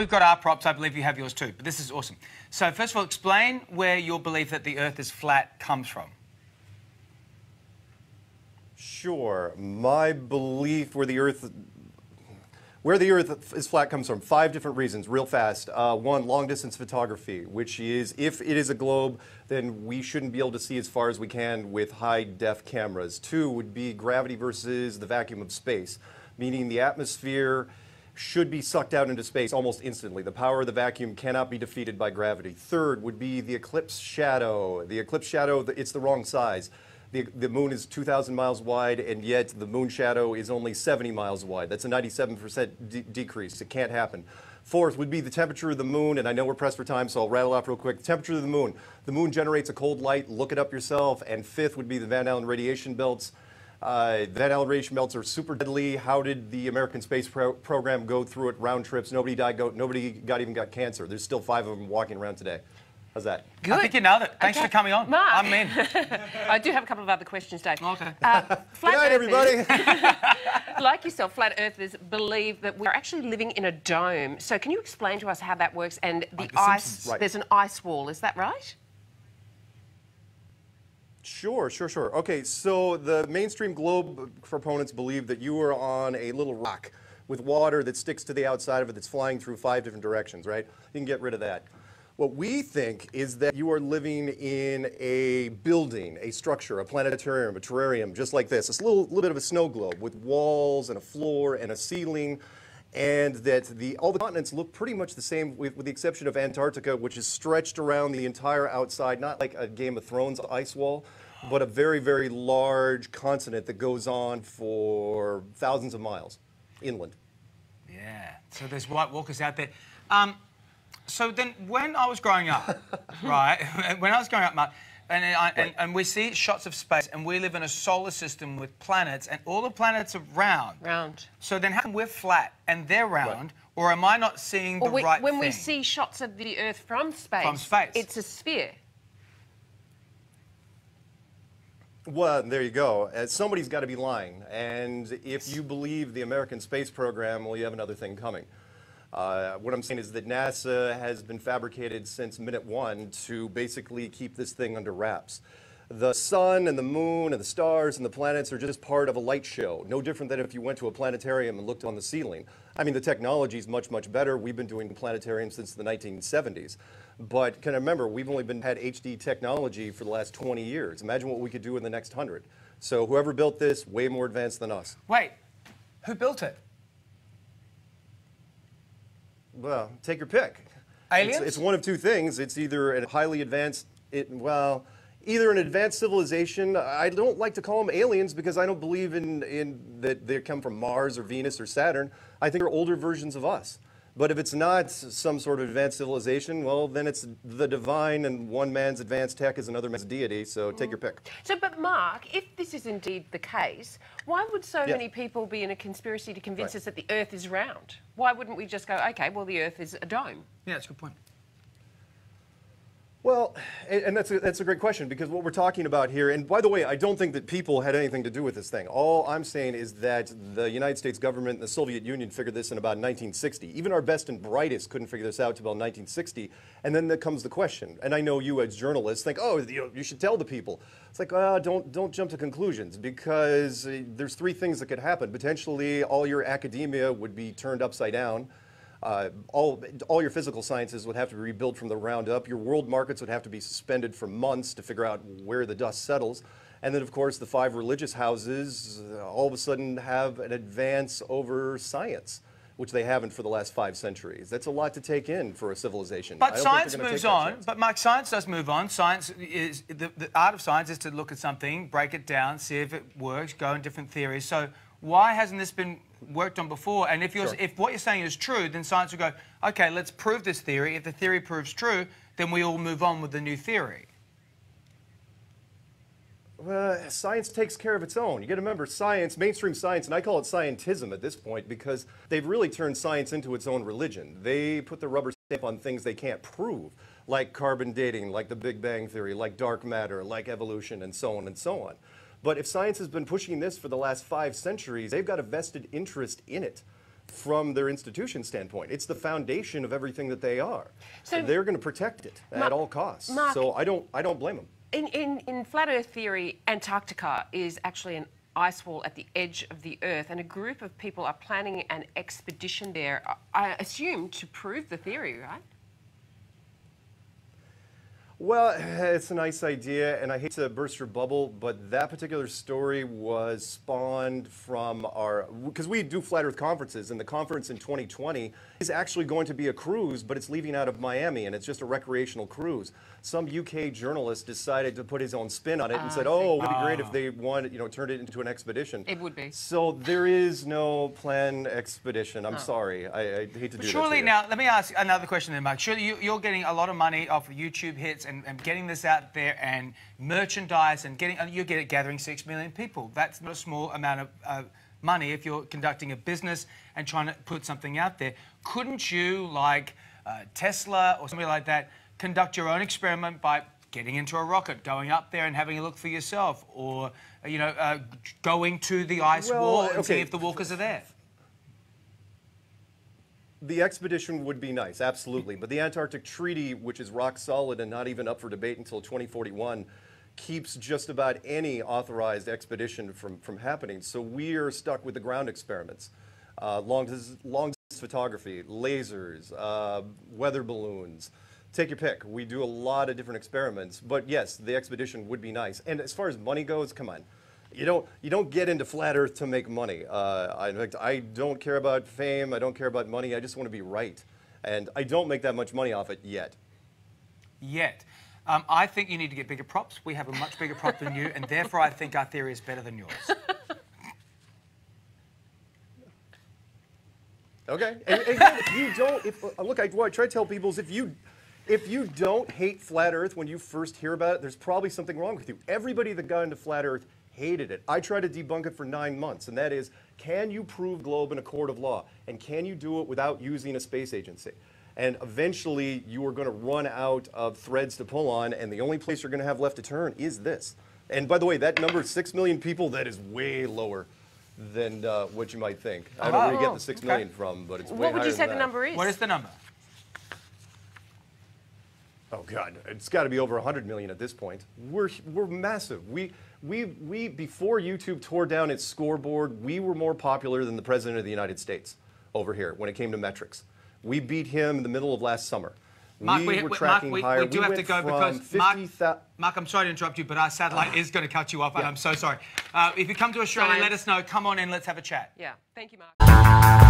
we've got our props. I believe you have yours too. But this is awesome. So first of all, explain where your belief that the Earth is flat comes from. Sure. My belief where the Earth is flat comes from 5 different reasons, real fast. One, long-distance photography, which is, if it is a globe, then we shouldn't be able to see as far as we can with high-def cameras. 2 would be gravity versus the vacuum of space, meaning the atmosphere should be sucked out into space almost instantly. The power of the vacuum cannot be defeated by gravity. 3rd would be the eclipse shadow. The eclipse shadow, it's the wrong size. The moon is 2,000 miles wide, and yet the moon shadow is only 70 miles wide. That's a 97% decrease. It can't happen. 4th would be the temperature of the moon, and I know we're pressed for time, so I'll rattle off real quick. The temperature of the moon. The moon generates a cold light. Look it up yourself. And 5th would be the Van Allen radiation belts. Van Allen radiation belts are super deadly. How did the American space program go through it? Round trips. Nobody died. Nobody even got cancer. There's still 5 of them walking around today. How's that? Good. I think you nailed it. Thanks for coming on. Mark. I'm in. I do have a couple of other questions, Dave. Okay. Flat Good night, everybody. Like yourself, flat earthers believe that we're actually living in a dome. So can you explain to us how that works? And the ice, right. There's an ice wall, is that right? Sure. Okay, so the mainstream globe proponents believe that you are on a little rock with water that sticks to the outside of it that's flying through 5 different directions, right? You can get rid of that. What we think is that you are living in a building, a structure, a planetarium, a terrarium, just like this. It's a little bit of a snow globe with walls and a floor and a ceiling, and that all the continents look pretty much the same with the exception of Antarctica, which is stretched around the entire outside, not like a Game of Thrones ice wall, but a very, very large continent that goes on for thousands of miles inland. Yeah, so there's White Walkers out there. So then, when I was growing up, right, when I was growing up, Mark, and we see shots of space, and we live in a solar system with planets, and all the planets are round. Round. So then how come we're flat and they're round, or am I not seeing the right thing? When we see shots of the Earth from space, it's a sphere. Well, there you go. Somebody's got to be lying, and if you believe the American space program, well, you have another thing coming. What I'm saying is that NASA has been fabricated since minute 1 to basically keep this thing under wraps. The sun and the moon and the stars and the planets are just part of a light show, no different than if you went to a planetarium and looked on the ceiling. I mean, the technology is much, much better. We've been doing planetariums since the 1970s. But can I remember, we've only had HD technology for the last 20 years. Imagine what we could do in the next 100. So whoever built this, way more advanced than us. Wait, who built it? Well, take your pick. Aliens? It's one of 2 things. It's either a highly advanced, either an advanced civilization. I don't like to call them aliens because I don't believe in that they come from Mars or Venus or Saturn. I think they're older versions of us. But if it's not some sort of advanced civilization, well, then it's the divine, and one man's advanced tech is another man's deity, so take your pick. So, but Mark, if this is indeed the case, why would so many people be in a conspiracy to convince us that the Earth is round? Why wouldn't we just go, OK, well, the Earth is a dome? Yeah, that's a good point. Well, and that's a great question, because what we're talking about here, and by the way, I don't think that people had anything to do with this thing. All I'm saying is that the United States government and the Soviet Union figured this in about 1960. Even our best and brightest couldn't figure this out until about 1960. And then there comes the question. And I know you as journalists think, oh, you should tell the people. It's like, don't jump to conclusions, because there's 3 things that could happen. Potentially, all your academia would be turned upside down. All your physical sciences would have to be rebuilt from the ground up. Your world markets would have to be suspended for months to figure out where the dust settles. And then, of course, the 5 religious houses all of a sudden have an advance over science, which they haven't for the last 5 centuries. That's a lot to take in for a civilization. But science moves on. But, Mark, science does move on. Science is the art of science is to look at something, break it down, see if it works, go in different theories. So why hasn't this been worked on before? And if what you're saying is true, then science will go, OK, let's prove this theory. If the theory proves true, then we all move on with the new theory. Well, science takes care of its own. You got to remember, science, mainstream science, and I call it scientism at this point because they've really turned science into its own religion. They put the rubber stamp on things they can't prove, like carbon dating, like the Big Bang Theory, like dark matter, like evolution, and so on and so on. But if science has been pushing this for the last 5 centuries, they've got a vested interest in it. from their institution standpoint. It's the foundation of everything that they are. So they're going to protect it at all costs. Mark, so I don't blame them. In flat Earth theory, Antarctica is actually an ice wall at the edge of the Earth, and a group of people are planning an expedition there, I assume, to prove the theory, right? Well, it's a nice idea, and I hate to burst your bubble, but that particular story was spawned from because we do Flat Earth conferences, and the conference in 2020 is actually going to be a cruise, but it's leaving out of Miami, and it's just a recreational cruise. Some UK journalist decided to put his own spin on it and said, oh, it would be great if they wanted, turned it into an expedition. It would be. So there is no planned expedition. I'm sorry. I hate to do that. Surely now, let me ask another question then, Mark. Surely you're getting a lot of money off of YouTube hits and getting this out there and merchandise and you're gathering 6 million people. That's not a small amount of money if you're conducting a business and trying to put something out there. Couldn't you, like Tesla or something like that, conduct your own experiment by getting into a rocket, going up there and having a look for yourself, or going to the ice wall and seeing if the walkers are there? The expedition would be nice, absolutely. But the Antarctic Treaty, which is rock solid and not even up for debate until 2041, keeps just about any authorized expedition from happening. So we are stuck with the ground experiments. Long distance photography, lasers, weather balloons. Take your pick. We do a lot of different experiments. But yes, the expedition would be nice. And as far as money goes, come on. You don't get into Flat Earth to make money. In fact, I don't care about fame. I don't care about money. I just want to be right. And I don't make that much money off it yet. Yet. I think you need to get bigger props. We have a much bigger prop than you, and therefore I think our theory is better than yours. Okay. And again, if you don't, look, what I try to tell people is if you don't hate Flat Earth when you first hear about it, there's probably something wrong with you. Everybody that got into Flat Earth hated it. I tried to debunk it for 9 months, and that is, can you prove globe in a court of law? And can you do it without using a space agency? And eventually, you are going to run out of threads to pull on, and the only place you're going to have left to turn is this. And by the way, that number, 6 million people, that is way lower than what you might think. I don't know where you get the 6 million from, but it's way higher than that. What would you say the number is? What is the number? Oh God, it's got to be over 100 million at this point. We're massive. We before YouTube tore down its scoreboard, we were more popular than the President of the United States over here when it came to metrics. We beat him in the middle of last summer. Mark, we were tracking higher. We do have to go because 50, Mark, I'm sorry to interrupt you, but our satellite is going to cut you off, and I'm so sorry. If you come to Australia, let us know. Come on in, let's have a chat. Yeah, thank you, Mark.